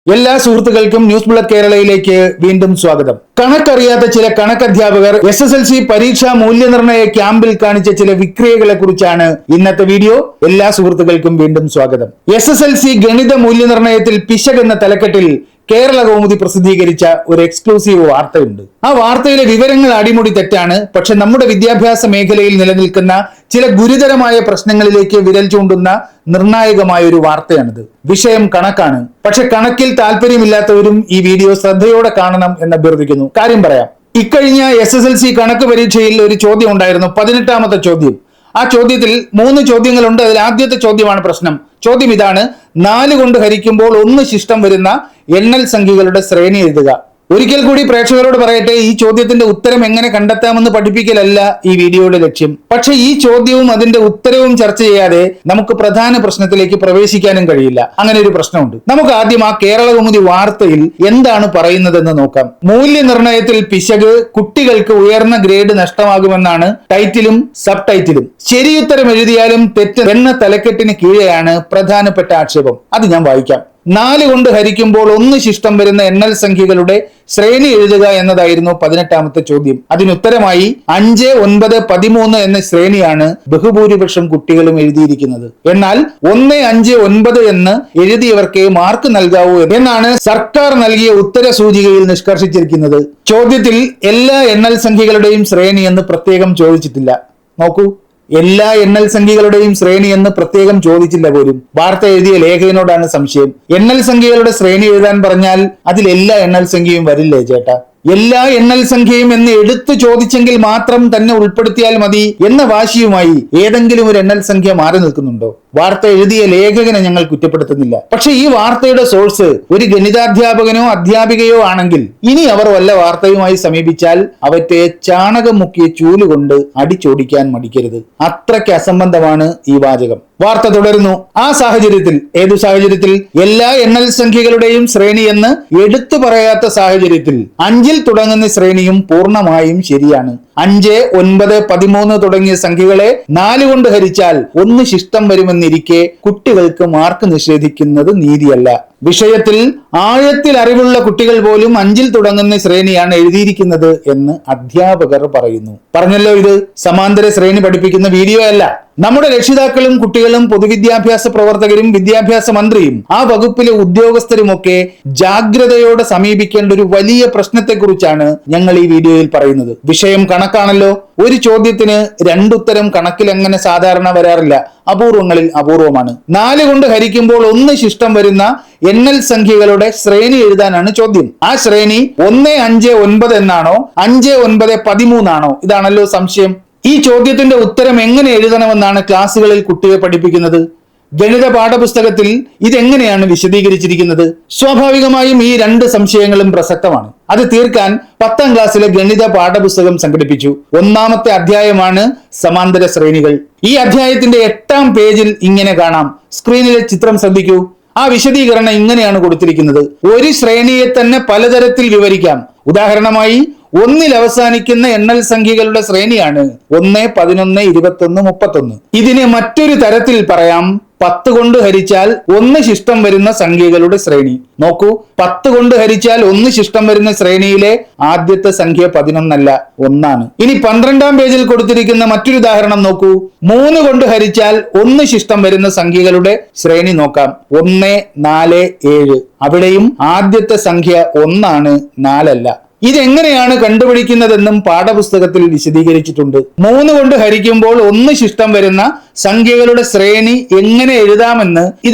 എല്ലാ സുഹൃത്തുക്കൾക്കും news bullet കേരളയിലേക്ക് വീണ്ടും സ്വാഗതം. കണക്കറിയാത്ത ചില കണക്കധ്യാപകർ SSLC പരീക്ഷാ മൂല്യനിർണ്ണയ ക്യാമ്പിൽ കാണിച്ച ചില വിക്രിയകളെ കുറിച്ചാണ് ഇന്നത്തെ വീഡിയോ. എല്ലാ സുഹൃത്തുക്കൾക്കും വീണ്ടും സ്വാഗതം. SSLC ഗണിത മൂല്യനിർണ്ണയത്തിൽ പിശക് എന്ന തലക്കെട്ടിൽ കേരള കൗമുദി പ്രസിദ്ധീകരിച്ച ഒരു എക്സ്ക്ലൂസീവ് വാർത്തയുണ്ട്. ആ വാർത്തയിലെ വിവരങ്ങൾ അടിമുടി തെറ്റാണ്. പക്ഷെ നമ്മുടെ വിദ്യാഭ്യാസ മേഖലയിൽ നിലനിൽക്കുന്ന ചില ഗുരുതരമായ പ്രശ്നങ്ങളിലേക്ക് വിരൽ ചൂണ്ടുന്ന നിർണായകമായ ഒരു വാർത്തയാണിത്. വിഷയം കണക്കാണ്. പക്ഷെ കണക്കിൽ താല്പര്യമില്ലാത്തവരും ഈ വീഡിയോ ശ്രദ്ധയോടെ കാണണം എന്ന് അഭ്യർത്ഥിക്കുന്നു. കാര്യം പറയാം. ഇക്കഴിഞ്ഞ SSLC കണക്ക് പരീക്ഷയിൽ ഒരു ചോദ്യം ഉണ്ടായിരുന്നു, 18ാമത്തെ ചോദ്യം. ആ ചോദ്യത്തിൽ 3 ചോദ്യങ്ങളുണ്ട്. അതിൽ ആദ്യത്തെ ചോദ്യമാണ് പ്രശ്നം. ചോദ്യം ഇതാണ്: 4 കൊണ്ട് ഹരിക്കുമ്പോൾ 1 ശിഷ്ടം വരുന്ന എണ്ണൽ സംഖ്യകളുടെ ശ്രേണി എഴുതുക. ഒരിക്കൽ കൂടി പ്രേക്ഷകരോട് പറയട്ടെ, ഈ ചോദ്യത്തിന്റെ ഉത്തരം എങ്ങനെ കണ്ടെത്താമെന്ന് പഠിപ്പിക്കലല്ല ഈ വീഡിയോയുടെ ലക്ഷ്യം. പക്ഷെ ഈ ചോദ്യവും അതിന്റെ ഉത്തരവും ചർച്ച ചെയ്യാതെ നമുക്ക് പ്രധാന പ്രശ്നത്തിലേക്ക് പ്രവേശിക്കാനും കഴിയില്ല. അങ്ങനെ ഒരു പ്രശ്നമുണ്ട്. നമുക്ക് ആദ്യം ആ കേരള കൗമുദി വാർത്തയിൽ എന്താണ് പറയുന്നതെന്ന് നോക്കാം. മൂല്യനിർണ്ണയത്തിൽ പിശക്, കുട്ടികൾക്ക് ഉയർന്ന ഗ്രേഡ് നഷ്ടമാകുമെന്നാണ് ടൈറ്റിലും സബ് ടൈറ്റിലും. ശരിയുത്തരം എഴുതിയാലും തെറ്റ് എന്ന തലക്കെട്ടിന് കീഴെയാണ് പ്രധാനപ്പെട്ട ആക്ഷേപം. അത് ഞാൻ വായിക്കാം. 4 കൊണ്ട് ഹരിക്കുമ്പോൾ 1 ശിഷ്ടം വരുന്ന എണ്ണൽ സംഖ്യകളുടെ ശ്രേണി എഴുതുക എന്നതായിരുന്നു 18ാമത്തെ ചോദ്യം. അതിനുത്തരമായി 5, 9, 13 എന്ന ശ്രേണിയാണ് ബഹുഭൂരിപക്ഷം കുട്ടികളും എഴുതിയിരിക്കുന്നത്. എന്നാൽ 1, 5, 9 എന്ന് എഴുതിയവർക്ക് മാർക്ക് നൽകാവൂ എന്നാണ് സർക്കാർ നൽകിയ ഉത്തര സൂചികയിൽ നിഷ്കർഷിച്ചിരിക്കുന്നത്. ചോദ്യത്തിൽ എല്ലാ എണ്ണൽ സംഖ്യകളുടെയും ശ്രേണി എന്ന് പ്രത്യേകം ചോദിച്ചിട്ടില്ല. നോക്കൂ, എല്ലാ എണ്ണൽ സംഖ്യകളുടെയും ശ്രേണി എന്ന് പ്രത്യേകം ചോദിച്ചില്ല പോലും. വാർത്ത എഴുതിയ ലേഖകനോടാണ് സംശയം. എണ്ണൽ സംഖ്യകളുടെ ശ്രേണി എഴുതാൻ പറഞ്ഞാൽ അതിൽ എല്ലാ എണ്ണൽ സംഖ്യയും വരില്ലേ ചേട്ടാ? എല്ലാ എണ്ണൽ സംഖ്യയും എന്ന് എടുത്തു ചോദിച്ചെങ്കിൽ മാത്രം തന്നെ ഉൾപ്പെടുത്തിയാൽ മതി എന്ന വാശിയുമായി ഏതെങ്കിലും ഒരു എണ്ണൽ സംഖ്യ മാറി നിൽക്കുന്നുണ്ടോ? വാർത്ത എഴുതിയ ലേഖകനെ ഞങ്ങൾ കുറ്റപ്പെടുത്തുന്നില്ല. പക്ഷെ ഈ വാർത്തയുടെ സോഴ്സ് ഒരു ഗണിതാധ്യാപകനോ അധ്യാപികയോ ആണെങ്കിൽ ഇനി അവർ വല്ല വാർത്തയുമായി സമീപിച്ചാൽ അവറ്റെ ചാണകം മുക്കിയ ചൂലുകൊണ്ട് അടിച്ചോടിക്കാൻ മടിക്കരുത്. അത്രയ്ക്ക് അസംബന്ധമാണ് ഈ വാചകം. വാർത്ത തുടരുന്നു. ആ സാഹചര്യത്തിൽ, ഏതു സാഹചര്യത്തിൽ? എല്ലാ എണ്ണൽ സംഖ്യകളുടെയും ശ്രേണി എന്ന് എടുത്തു പറയാത്ത സാഹചര്യത്തിൽ 5-ൽ തുടങ്ങുന്ന ശ്രേണിയും പൂർണ്ണമായും ശരിയാണ്. 5, 9, 13 തുടങ്ങിയ സംഖ്യകളെ 4 കൊണ്ട് ഹരിച്ചാൽ 1 ശിഷ്ടം വരുമെന്നിരിക്കെ കുട്ടികൾക്ക് മാർക്ക് നിഷേധിക്കുന്നത് നീതിയല്ല. വിഷയത്തിൽ ആഴത്തിൽ അറിവുള്ള കുട്ടികൾ പോലും 5-ൽ തുടങ്ങുന്ന ശ്രേണിയാണ് എഴുതിയിരിക്കുന്നത് എന്ന് അധ്യാപകർ പറയുന്നു. പറഞ്ഞല്ലോ, ഇത് സമാന്തര ശ്രേണി പഠിപ്പിക്കുന്ന വീഡിയോ അല്ല. നമ്മുടെ രക്ഷിതാക്കളും കുട്ടികളും പൊതുവിദ്യാഭ്യാസ പ്രവർത്തകരും വിദ്യാഭ്യാസ മന്ത്രിയും ആ വകുപ്പിലെ ഉദ്യോഗസ്ഥരുമൊക്കെ ജാഗ്രതയോടെ സമീപിക്കേണ്ട ഒരു വലിയ പ്രശ്നത്തെക്കുറിച്ചാണ് ഞങ്ങൾ ഈ വീഡിയോയിൽ പറയുന്നത്. വിഷയം കണക്കാണല്ലോ. ഒരു ചോദ്യത്തിന് 2 ഉത്തരം കണക്കിൽ അങ്ങനെ സാധാരണ വരാറില്ല. അപൂർവങ്ങളിൽ അപൂർവമാണ്. 4 കൊണ്ട് ഹരിക്കുമ്പോൾ 1 ശിഷ്ടം വരുന്ന എണ്ണൽ സംഖ്യകളുടെ ശ്രേണി എഴുതാനാണ് ചോദ്യം. ആ ശ്രേണി 1, 5, 9 എന്നാണോ 5, 9, 13 ആണോ? ഇതാണല്ലോ സംശയം. ഈ ചോദ്യത്തിന്റെ ഉത്തരം എങ്ങനെ എഴുതണമെന്നാണ് ക്ലാസ്സുകളിൽ കുട്ടിയെ പഠിപ്പിക്കുന്നത്. ഗണിത പാഠപുസ്തകത്തിൽ ഇതെങ്ങനെയാണ് വിശദീകരിച്ചിരിക്കുന്നത്? സ്വാഭാവികമായും ഈ 2 സംശയങ്ങളും പ്രസക്തമാണ്. അത് തീർക്കാൻ 10ാം ക്ലാസ്സിലെ ഗണിത പാഠപുസ്തകം സംഘടിപ്പിച്ചു. 1ാമത്തെ അധ്യായമാണ് സമാന്തര ശ്രേണികൾ. ഈ അധ്യായത്തിന്റെ 8ാം പേജിൽ ഇങ്ങനെ കാണാം. സ്ക്രീനിലെ ചിത്രം ശ്രദ്ധിക്കൂ. ആ വിശദീകരണം ഇങ്ങനെയാണ് കൊടുത്തിരിക്കുന്നത്. ഒരു ശ്രേണിയെ തന്നെ പലതരത്തിൽ വിവരിക്കാം. ഉദാഹരണമായി 1-ൽ അവസാനിക്കുന്ന എണ്ണൽ സംഖ്യകളുടെ ശ്രേണിയാണ് 1, 11, 21, 31. ഇതിനെ മറ്റൊരു തരത്തിൽ പറയാം. 10 കൊണ്ട് ഹരിച്ചാൽ 1 ശിഷ്ടം വരുന്ന സംഖ്യകളുടെ ശ്രേണി. നോക്കൂ, 10 കൊണ്ട് ഹരിച്ചാൽ 1 ശിഷ്ടം വരുന്ന ശ്രേണിയിലെ ആദ്യത്തെ സംഖ്യ 11 അല്ല, 1 ആണ്. ഇനി 12ാം പേജിൽ കൊടുത്തിരിക്കുന്ന മറ്റൊരു ഉദാഹരണം നോക്കൂ. 3 കൊണ്ട് ഹരിച്ചാൽ 1 ശിഷ്ടം വരുന്ന സംഖ്യകളുടെ ശ്രേണി നോക്കാം. 1, 4, 7. അവിടെയും ആദ്യത്തെ സംഖ്യ 1 ആണ്, 4 അല്ല. ഇതെങ്ങനെയാണ് കണ്ടുപിടിക്കുന്നതെന്നും പാഠപുസ്തകത്തിൽ വിശദീകരിച്ചിട്ടുണ്ട്. 3 കൊണ്ട് ഹരിക്കുമ്പോൾ 1 ശിഷ്ടം വരുന്ന സംഖ്യകളുടെ ശ്രേണി എങ്ങനെ എഴുതാമെന്ന്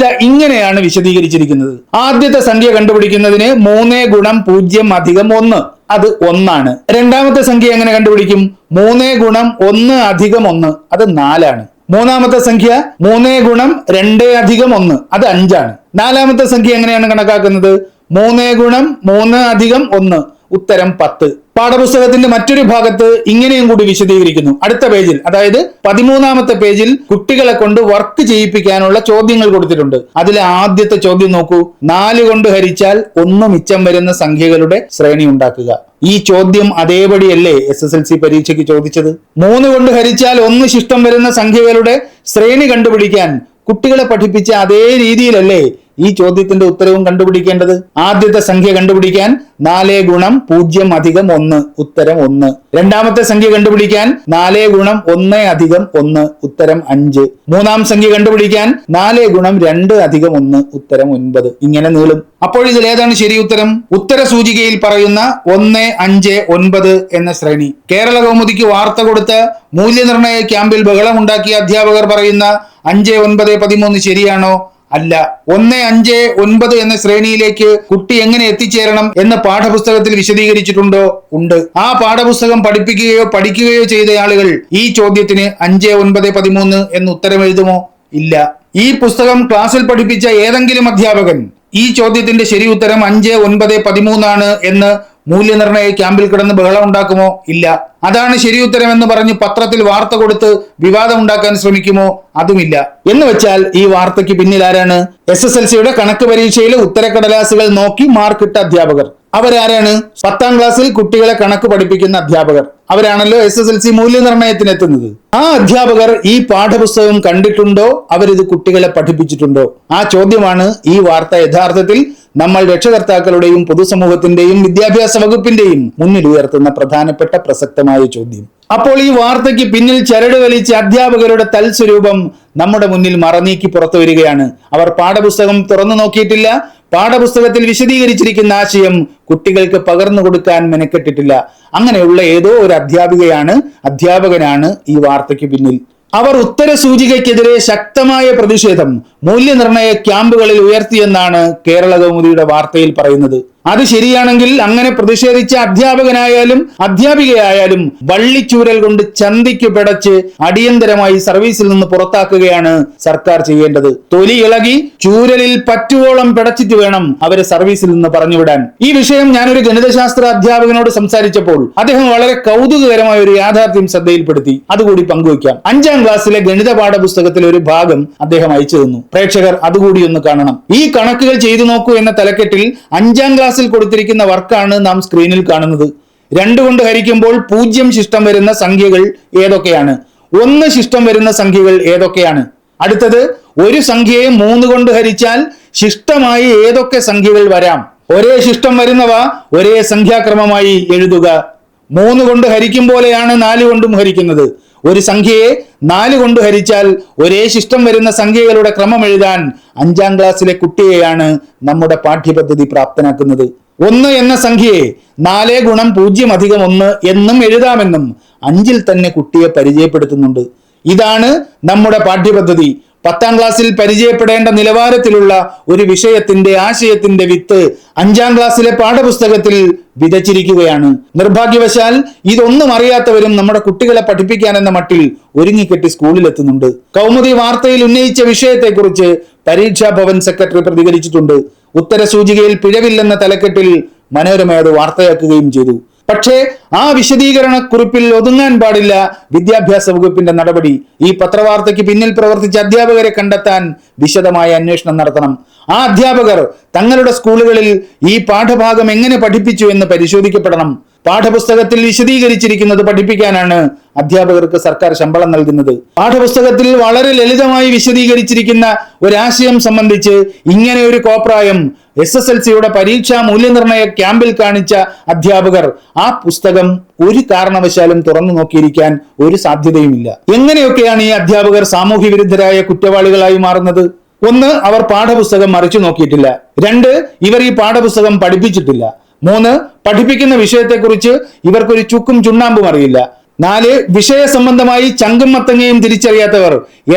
ഇങ്ങനെയാണ് വിശദീകരിച്ചിരിക്കുന്നത്. ആദ്യത്തെ സംഖ്യ കണ്ടുപിടിക്കുന്നതിന് 3 ഗുണം 0 അധികം 1, അത് 1 ആണ്. രണ്ടാമത്തെ സംഖ്യ എങ്ങനെ കണ്ടുപിടിക്കും? 3 ഗുണം 1 അധികം 1, അത് 4 ആണ്. മൂന്നാമത്തെ സംഖ്യ 3 ഗുണം 2 അധികം 1, അത് 5 ആണ്. നാലാമത്തെ സംഖ്യ എങ്ങനെയാണ് കണക്കാക്കുന്നത്? 3 ഗുണം 3 അധികം 1, ഉത്തരം 10. പാഠപുസ്തകത്തിന്റെ മറ്റൊരു ഭാഗത്ത് ഇങ്ങനെയും കൂടി വിശദീകരിക്കുന്നു. അടുത്ത പേജിൽ, അതായത് 13ാമത്തെ പേജിൽ കുട്ടികളെ കൊണ്ട് വർക്ക് ചെയ്യിപ്പിക്കാനുള്ള ചോദ്യങ്ങൾ കൊടുത്തിട്ടുണ്ട്. അതിലെ ആദ്യത്തെ ചോദ്യം നോക്കൂ. 4 കൊണ്ട് ഹരിച്ചാൽ 1 മിച്ചം വരുന്ന സംഖ്യകളുടെ ശ്രേണി ഉണ്ടാക്കുക. ഈ ചോദ്യം അതേപടിയല്ലേ SSLC പരീക്ഷയ്ക്ക് ചോദിച്ചത്? 3 കൊണ്ട് ഹരിച്ചാൽ 1 ശിഷ്ടം വരുന്ന സംഖ്യകളുടെ ശ്രേണി കണ്ടുപിടിക്കാൻ കുട്ടികളെ പഠിപ്പിച്ച അതേ രീതിയിലല്ലേ ഈ ചോദ്യത്തിന്റെ ഉത്തരവും കണ്ടുപിടിക്കേണ്ടത്? ആദ്യത്തെ സംഖ്യ കണ്ടുപിടിക്കാൻ 4 ഗുണം 0 അധികം 1, ഉത്തരം 1. രണ്ടാമത്തെ സംഖ്യ കണ്ടുപിടിക്കാൻ 4 ഗുണം 1 അധികം 1, ഉത്തരം 5. മൂന്നാം സംഖ്യ കണ്ടുപിടിക്കാൻ 4 ഗുണം 2 അധികം 1, ഉത്തരം 9. ഇങ്ങനെ നീളും. അപ്പോൾ ഇതിൽ ഏതാണ് ശരി ഉത്തരം? ഉത്തര സൂചികയിൽ പറയുന്ന 1, 5, 9 എന്ന ശ്രേണി. കേരള കൗമുദിക്ക് വാർത്ത കൊടുത്ത് മൂല്യനിർണയ ക്യാമ്പിൽ ബഹളമുണ്ടാക്കിയ അധ്യാപകർ പറയുന്ന 5, 9, 13 ശരിയാണോ? അല്ല. 1, 5, 9 എന്ന ശ്രേണിയിലേക്ക് കുട്ടി എങ്ങനെ എത്തിച്ചേരണം എന്ന് പാഠപുസ്തകത്തിൽ വിശദീകരിച്ചിട്ടുണ്ടോ? ഉണ്ട്. ആ പാഠപുസ്തകം പഠിക്കുകയോ ചെയ്ത ആളുകൾ ഈ ചോദ്യത്തിന് 5, 9, 13 എന്ന് ഉത്തരം എഴുതുമോ? ഇല്ല. ഈ പുസ്തകം ക്ലാസ്സിൽ പഠിപ്പിച്ച ഏതെങ്കിലും അധ്യാപകൻ ഈ ചോദ്യത്തിന്റെ ശരി ഉത്തരം 5, 9, 13 ആണ് എന്ന് മൂല്യനിർണയ ക്യാമ്പിൽ കിടന്ന് ബഹളം ഉണ്ടാക്കുമോ? ഇല്ല. അതാണ് ശരി ഉത്തരം എന്ന് പറഞ്ഞ് പത്രത്തിൽ വാർത്ത കൊടുത്ത് വിവാദം ഉണ്ടാക്കാൻ ശ്രമിക്കുമോ? അതുമില്ല. എന്ന് വെച്ചാൽ ഈ വാർത്തയ്ക്ക് പിന്നിൽ ആരാണ്? SSLCയുടെ കണക്ക് പരീക്ഷയിലെ ഉത്തരക്കടലാസുകൾ നോക്കി മാർക്കിട്ട അധ്യാപകർ. അവരാരാണ്? 10ാം ക്ലാസ്സിൽ കുട്ടികളെ കണക്ക് പഠിപ്പിക്കുന്ന അധ്യാപകർ. അവരാണല്ലോ SSLC മൂല്യനിർണയത്തിന് എത്തുന്നത്. ആ അധ്യാപകർ ഈ പാഠപുസ്തകം കണ്ടിട്ടുണ്ടോ? അവരിത് കുട്ടികളെ പഠിപ്പിച്ചിട്ടുണ്ടോ? ആ ചോദ്യമാണ് ഈ വാർത്ത യഥാർത്ഥത്തിൽ നമ്മൾ രക്ഷകർത്താക്കളുടെയും പൊതുസമൂഹത്തിന്റെയും വിദ്യാഭ്യാസ വകുപ്പിന്റെയും മുന്നിൽ ഉയർത്തുന്ന പ്രധാനപ്പെട്ട പ്രസക്തമായ ചോദ്യം. അപ്പോൾ ഈ വാർത്തയ്ക്ക് പിന്നിൽ ചരട് വലിച്ച അധ്യാപകരുടെ തൽസ്വരൂപം നമ്മുടെ മുന്നിൽ മറനീക്കി പുറത്തു വരികയാണ്. അവർ പാഠപുസ്തകം തുറന്നു നോക്കിയിട്ടില്ല. പാഠപുസ്തകത്തിൽ വിശദീകരിച്ചിരിക്കുന്ന ആശയം കുട്ടികൾക്ക് പകർന്നു കൊടുക്കാൻ മെനക്കെട്ടിട്ടില്ല. അങ്ങനെയുള്ള ഏതോ ഒരു അധ്യാപകനാണ് ഈ വാർത്തയ്ക്ക് പിന്നിൽ. അവർ ഉത്തര സൂചികയ്ക്കെതിരെ ശക്തമായ പ്രതിഷേധം മൂല്യനിർണയ ക്യാമ്പുകളിൽ ഉയർത്തിയെന്നാണ് കേരള കൗമുദിയുടെ വാർത്തയിൽ പറയുന്നത്. അത് ശരിയാണെങ്കിൽ അങ്ങനെ പ്രതിഷേധിച്ച അധ്യാപകനായാലും അധ്യാപികയായാലും വള്ളിച്ചൂരൽ കൊണ്ട് ചന്തിക്ക് പിടച്ച് അടിയന്തരമായി സർവീസിൽ നിന്ന് പുറത്താക്കുകയാണ് സർക്കാർ ചെയ്യേണ്ടത്. തൊലി ഇളകി ചൂരലിൽ പറ്റുവോളം പിടച്ചിട്ട് വേണം അവരെ സർവീസിൽ നിന്ന് പറഞ്ഞുവിടാൻ. ഈ വിഷയം ഞാനൊരു ഗണിതശാസ്ത്ര അധ്യാപകനോട് സംസാരിച്ചപ്പോൾ അദ്ദേഹം വളരെ കൗതുകകരമായ ഒരു യാഥാർത്ഥ്യം ശ്രദ്ധയിൽപ്പെടുത്തി. അതുകൂടി പങ്കുവയ്ക്കാം. 5ാം ക്ലാസ്സിലെ ഗണിത പാഠപുസ്തകത്തിലെ ഒരു ഭാഗം അദ്ദേഹം അയച്ചു തന്നു. പ്രേക്ഷകർ അതുകൂടി ഒന്ന് കാണണം. ഈ കണക്കുകൾ ചെയ്തു നോക്കൂ എന്ന തലക്കെട്ടിൽ 5ാം ക്ലാസ്സിൽ കൊടുത്തിരിക്കുന്ന വർക്കാണ് നാം സ്ക്രീനിൽ കാണുന്നത്. 2 കൊണ്ട് ഹരിക്കുമ്പോൾ 0 ശിഷ്ടം വരുന്ന സംഖ്യകൾ ഏതൊക്കെയാണ്? 1 ശിഷ്ടം വരുന്ന സംഖ്യകൾ ഏതൊക്കെയാണ്? അടുത്തത്, ഒരു സംഖ്യയെ 3 കൊണ്ട് ഹരിച്ചാൽ ശിഷ്ടമായി ഏതൊക്കെ സംഖ്യകൾ വരാം? ഒരേ ശിഷ്ടം വരുന്നവ ഒരേ സംഖ്യാക്രമമായി എഴുതുക. 3 കൊണ്ട് ഹരിക്കും പോലെയാണ് 4 കൊണ്ടും ഹരിക്കുന്നത്. ഒരു സംഖ്യയെ 4 കൊണ്ട് ഹരിച്ചാൽ ഒരേ ശിഷ്ടം വരുന്ന സംഖ്യകളുടെ ക്രമം എഴുതാൻ 5ാം ക്ലാസ്സിലെ കുട്ടിയെയാണ് നമ്മുടെ പാഠ്യപദ്ധതി പ്രാപ്തനാക്കുന്നത്. 1 എന്ന സംഖ്യയെ 4 ഗുണം 0 അധികം 1 എന്നും എഴുതാമെന്നും 5ൽ തന്നെ കുട്ടിയെ പരിചയപ്പെടുത്തുന്നുണ്ട്. ഇതാണ് നമ്മുടെ പാഠ്യപദ്ധതി. 10ാം ക്ലാസ്സിൽ പരിചയപ്പെടേണ്ട നിലവാരത്തിലുള്ള ഒരു വിഷയത്തിന്റെ ആശയത്തിന്റെ വിത്ത് 5ാം ക്ലാസ്സിലെ പാഠപുസ്തകത്തിൽ വിതച്ചിരിക്കുകയാണ്. നിർഭാഗ്യവശാൽ ഇതൊന്നും അറിയാത്തവരും നമ്മുടെ കുട്ടികളെ പഠിപ്പിക്കാൻ എന്ന മട്ടിൽ ഒരുങ്ങിക്കെട്ടി സ്കൂളിലെത്തുന്നുണ്ട്. കൗമുദി വാർത്തയിൽ ഉന്നയിച്ച വിഷയത്തെക്കുറിച്ച് പരീക്ഷാ ഭവൻ സെക്രട്ടറി പ്രതികരിച്ചിട്ടുണ്ട്. ഉത്തര സൂചികയിൽ പിഴവില്ലെന്ന തലക്കെട്ടിൽ മനോരമ അത് വാർത്തയാക്കുകയും ചെയ്തു. പക്ഷേ ആ വിശദീകരണ കുറിപ്പിൽ ഒതുങ്ങാൻ പാടില്ല വിദ്യാഭ്യാസ വകുപ്പിന്റെ നടപടി. ഈ പത്രവാർത്തയ്ക്ക് പിന്നിൽ പ്രവർത്തിച്ച അധ്യാപകരെ കണ്ടെത്താൻ വിശദമായ അന്വേഷണം നടത്തണം. ആ അധ്യാപകർ തങ്ങളുടെ സ്കൂളുകളിൽ ഈ പാഠഭാഗം എങ്ങനെ പഠിപ്പിച്ചു എന്ന് പരിശോധിക്കപ്പെടണം. പാഠപുസ്തകത്തിൽ വിശദീകരിച്ചിരിക്കുന്നത് പഠിപ്പിക്കാനാണ് അധ്യാപകർക്ക് സർക്കാർ ശമ്പളം നൽകുന്നത്. പാഠപുസ്തകത്തിൽ വളരെ ലളിതമായി വിശദീകരിച്ചിരിക്കുന്ന ഒരാശയം സംബന്ധിച്ച് ഇങ്ങനെ ഒരു കോപ്രായം SSLCയുടെ പരീക്ഷാ മൂല്യനിർണയ ക്യാമ്പിൽ കാണിച്ച അധ്യാപകർ ആ പുസ്തകം ഒരു കാരണവശാലും തുറന്നു നോക്കിയിരിക്കാൻ ഒരു സാധ്യതയുമില്ല. എങ്ങനെയൊക്കെയാണ് ഈ അധ്യാപകർ സാമൂഹ്യ വിരുദ്ധരായ കുറ്റവാളികളായി മാറുന്നത്? 1, അവർ പാഠപുസ്തകം മറിച്ചു നോക്കിയിട്ടില്ല. 2, ഇവർ ഈ പാഠപുസ്തകം പഠിപ്പിച്ചിട്ടില്ല. 3, പഠിപ്പിക്കുന്ന വിഷയത്തെക്കുറിച്ച് ഇവർക്കൊരു ചുക്കും ചുണ്ണാമ്പും അറിയില്ല. 4, വിഷയ സംബന്ധമായി ചങ്കും മത്തങ്ങയും തിരിച്ചറിയാത്തവർ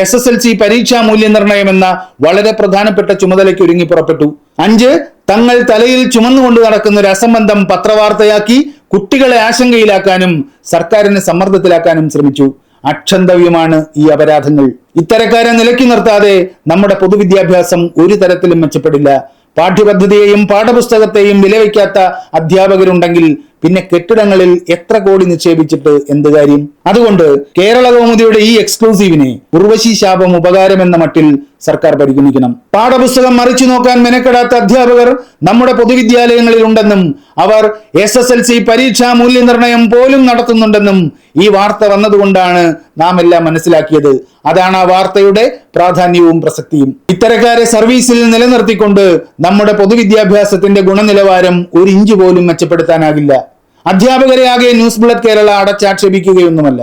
SSLC പരീക്ഷാ മൂല്യനിർണയം എന്ന വളരെ പ്രധാനപ്പെട്ട ചുമതലയ്ക്ക് ഒരുങ്ങി പുറപ്പെട്ടു. 5, തങ്ങൾ തലയിൽ ചുമന്നുകൊണ്ട് നടക്കുന്ന ഒരു അസംബന്ധം പത്രവാർത്തയാക്കി കുട്ടികളെ ആശങ്കയിലാക്കാനും സർക്കാരിനെ സമ്മർദ്ദത്തിലാക്കാനും ശ്രമിച്ചു. അക്ഷന്തവ്യമാണ് ഈ അപരാധങ്ങൾ. ഇത്തരക്കാരെ നിലയ്ക്ക് നിർത്താതെ നമ്മുടെ പൊതുവിദ്യാഭ്യാസം ഒരു തരത്തിലും മെച്ചപ്പെടില്ല. പാഠ്യപദ്ധതിയെയും പാഠപുസ്തകത്തെയും വിലവയ്ക്കാത്ത അധ്യാപകരുണ്ടെങ്കിൽ പിന്നെ കെട്ടിടങ്ങളിൽ എത്ര കോടി നിക്ഷേപിച്ചിട്ട് എന്ത് കാര്യം? അതുകൊണ്ട് കേരള കൗമുദിയുടെ ഈ എക്സ്ക്ലൂസീവിനെ ഉർവശി ശാപം ഉപകാരം എന്ന മട്ടിൽ സർക്കാർ പരിഗണിക്കണം. പാഠപുസ്തകം മറിച്ചു നോക്കാൻ മെനക്കെടാത്ത അധ്യാപകർ നമ്മുടെ പൊതുവിദ്യാലയങ്ങളിൽ ഉണ്ടെന്നും അവർ SSLC പരീക്ഷാ മൂല്യനിർണ്ണയം പോലും നടത്തുന്നുണ്ടെന്നും ഈ വാർത്ത വന്നതുകൊണ്ടാണ് നാം എല്ലാം മനസ്സിലാക്കിയത്. അതാണ് ആ വാർത്തയുടെ പ്രാധാന്യവും പ്രസക്തിയും. ഇത്തരക്കാരെ സർവീസിൽ നിലനിർത്തിക്കൊണ്ട് നമ്മുടെ പൊതുവിദ്യാഭ്യാസത്തിന്റെ ഗുണനിലവാരം ഒരു ഇഞ്ച് പോലും മെച്ചപ്പെടുത്താനാകില്ല. അധ്യാപകരെ ആകെ ന്യൂസ് ബുള്ളറ്റ് കേരള അടച്ചാക്ഷേപിക്കുകയൊന്നുമല്ല.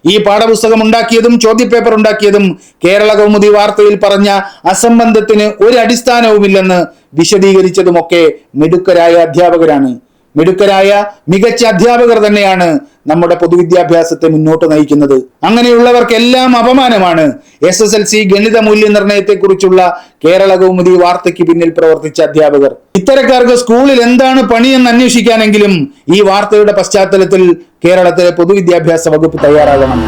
ഈ പാഠപുസ്തകം ഉണ്ടാക്കിയതും ചോദ്യപേപ്പർ ഉണ്ടാക്കിയതും കേരള കൗമുദി വാർത്തയിൽ പറഞ്ഞ അസംബന്ധത്തിന് ഒരു അടിസ്ഥാനവുമില്ലെന്ന് വിശദീകരിച്ചതുമൊക്കെ മിടുക്കരായ അധ്യാപകരാണ്. മിടുക്കരായ മികച്ച അധ്യാപകർ തന്നെയാണ് നമ്മുടെ പൊതുവിദ്യാഭ്യാസത്തെ മുന്നോട്ട് നയിക്കുന്നത്. അങ്ങനെയുള്ളവർക്കെല്ലാം അപമാനമാണ് SSLC ഗണിത മൂല്യനിർണ്ണയത്തെ കുറിച്ചുള്ള കേരള കൗമുദി വാർത്തയ്ക്ക് പിന്നിൽ പ്രവർത്തിച്ച അധ്യാപകർ. ഇത്തരക്കാർക്ക് സ്കൂളിൽ എന്താണ് പണിയെന്ന് അന്വേഷിക്കാനെങ്കിലും ഈ വാർത്തയുടെ പശ്ചാത്തലത്തിൽ കേരളത്തിലെ പൊതുവിദ്യാഭ്യാസ വകുപ്പ് തയ്യാറാകണം.